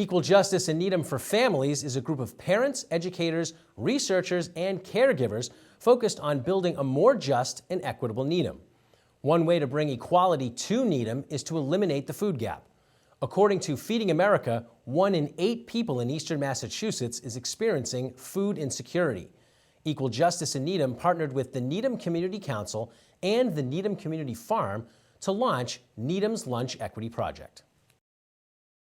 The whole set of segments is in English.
Equal Justice in Needham for Families is a group of parents, educators, researchers, and caregivers focused on building a more just and equitable Needham. One way to bring equality to Needham is to eliminate the food gap. According to Feeding America, 1 in 8 people in eastern Massachusetts is experiencing food insecurity. Equal Justice in Needham partnered with the Needham Community Council and the Needham Community Farm to launch Needham's Lunch Equity Project.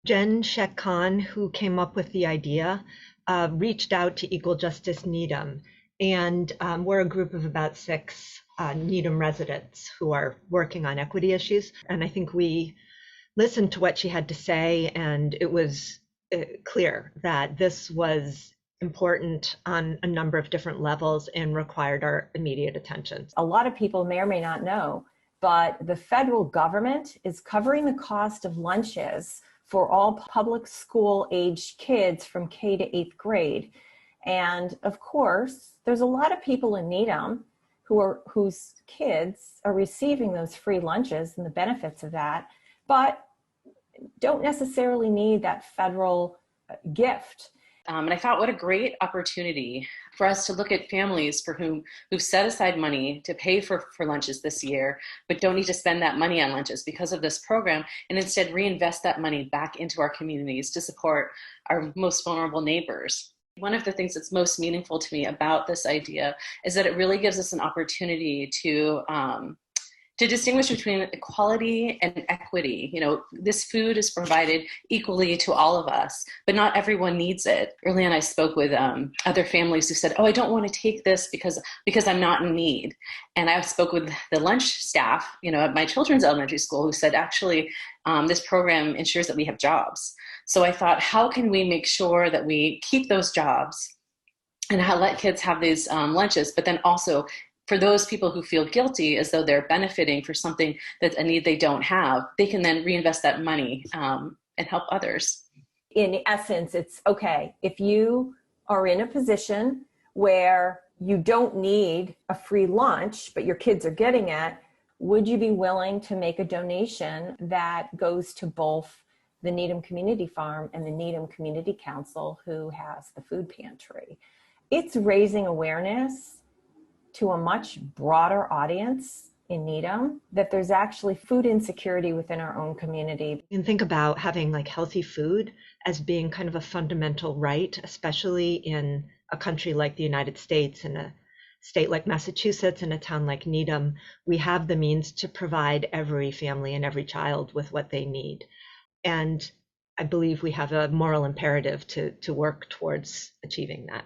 Jen Sheikh Khan, who came up with the idea, reached out to Equal Justice Needham, and we're a group of about 6 Needham residents who are working on equity issues. And I think we listened to what she had to say, and it was clear that this was important on a number of different levels and required our immediate attention. A lot of people may or may not know, but the federal government is covering the cost of lunches for all public school aged kids from K to 8th grade. And of course, there's a lot of people in Needham whose kids are receiving those free lunches and the benefits of that, but don't necessarily need that federal gift. And I thought, what a great opportunity for us to look at families who've set aside money to pay for lunches this year, but don't need to spend that money on lunches because of this program, and instead reinvest that money back into our communities to support our most vulnerable neighbors. One of the things that's most meaningful to me about this idea is that it really gives us an opportunity to distinguish between equality and equity. You know, this food is provided equally to all of us, but not everyone needs it. Early on, I spoke with other families who said, oh, I don't want to take this because I'm not in need. And I spoke with the lunch staff, at my children's elementary school, who said, actually, this program ensures that we have jobs. So I thought, how can we make sure that we keep those jobs and let kids have these lunches, but then also for those people who feel guilty as though they're benefiting for something that's a need they don't have, they can then reinvest that money and help others. In essence, it's okay. If you are in a position where you don't need a free lunch, but your kids are getting it, would you be willing to make a donation that goes to both the Needham Community Farm and the Needham Community Council, who has the food pantry? It's raising awareness to a much broader audience in Needham that there's actually food insecurity within our own community. You can think about having healthy food as being kind of a fundamental right, especially in a country like the United States, in a state like Massachusetts, in a town like Needham. We have the means to provide every family and every child with what they need. And I believe we have a moral imperative to work towards achieving that.